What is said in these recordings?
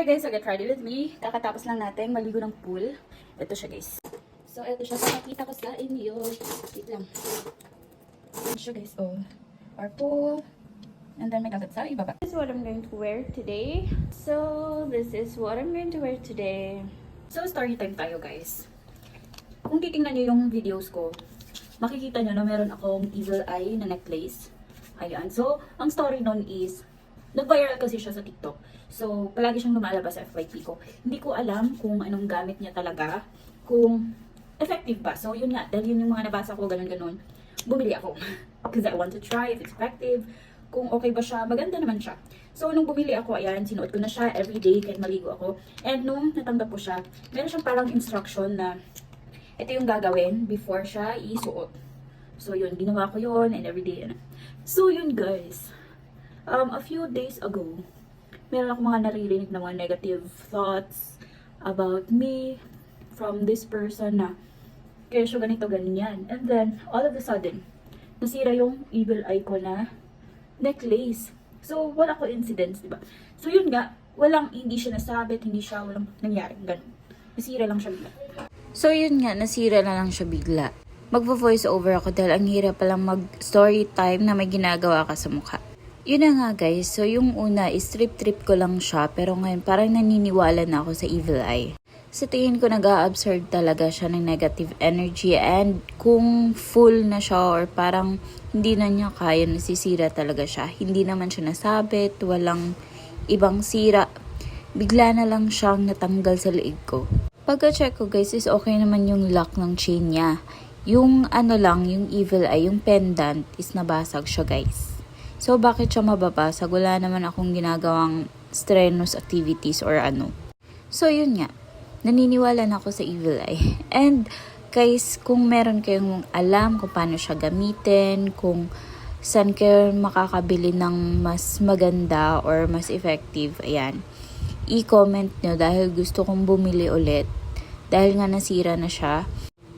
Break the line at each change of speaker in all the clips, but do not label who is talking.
guys, so get ready with me. Kakatapos lang natin maligo ng pool. Ito siya guys. So ito siya, papakita ko sa inyo. Wait lang. Ito siya guys, oh. Our pool. And then may dagat sa ibaba. This is what I'm going to wear today. So this is what I'm going to wear today. So story time tayo guys. Kung titingnan nyo yung videos ko, makikita nyo na meron akong evil eye na necklace. Ayan. So, ang story nun is, nag-viral kasi siya sa TikTok. So, palagi siyang lumalabas sa FYP ko. Hindi ko alam kung anong gamit niya talaga. Kung effective ba. So, yun nga. Dahil yun yung mga nabasa ko, ganun-ganun. Bumili ako. Because I want to try if it's effective. Kung okay ba siya. Maganda naman siya. So, nung bumili ako, ayan, sinuot ko na siya everyday kahit maligo ako. And nung natanggap ko siya, meron siyang parang instruction na ito yung gagawin before siya isuot. So, yun. Ginawa ko yun and everyday. So, yun guys. A few days ago, meron ako mga naririnig na mga negative thoughts about me from this person na kaya siya ganito, ganyan. And then, all of a sudden, nasira yung evil eye ko na necklace. So, wala ko incidents, diba? So, yun nga, hindi siya nasabit, walang nangyari, ganun. Nasira lang siya bigla.
So, yun nga, nasira na lang siya bigla. Magvo-voice over ako dahil ang hirap palang mag-story time na may ginagawa ka sa mukha. Yun na nga guys, so yung una is trip ko lang siya pero ngayon parang naniniwala na ako sa evil eye. Sa tingin ko nag-a-absorb talaga siya ng negative energy and kung full na siya or parang hindi na niya kaya, nasisira talaga siya. Hindi naman siya nasabit, walang ibang sira. Bigla na lang siyang natanggal sa liig ko. Pagka-check ko guys is okay naman yung lock ng chain niya. Yung yung evil eye, yung pendant is nabasag siya guys. So bakit siya mababasag? Wala naman akong ginagawang strenuous activities or ano. So yun nga, naniniwala na ako sa evil eye. And guys, kung meron kayong alam kung paano siya gamitin, kung saan kayo makakabili ng mas maganda or mas effective, ayan, i-comment nyo dahil gusto kong bumili ulit. Dahil nga nasira na siya.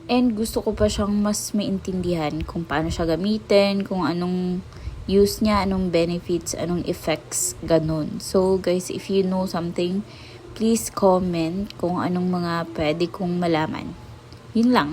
And gusto ko pa siyang mas maintindihan kung paano siya gamitin, kung anong use niya, anong benefits, anong effects, ganun. So guys, if you know something, please comment kung anong mga pwede kong malaman. Yun lang.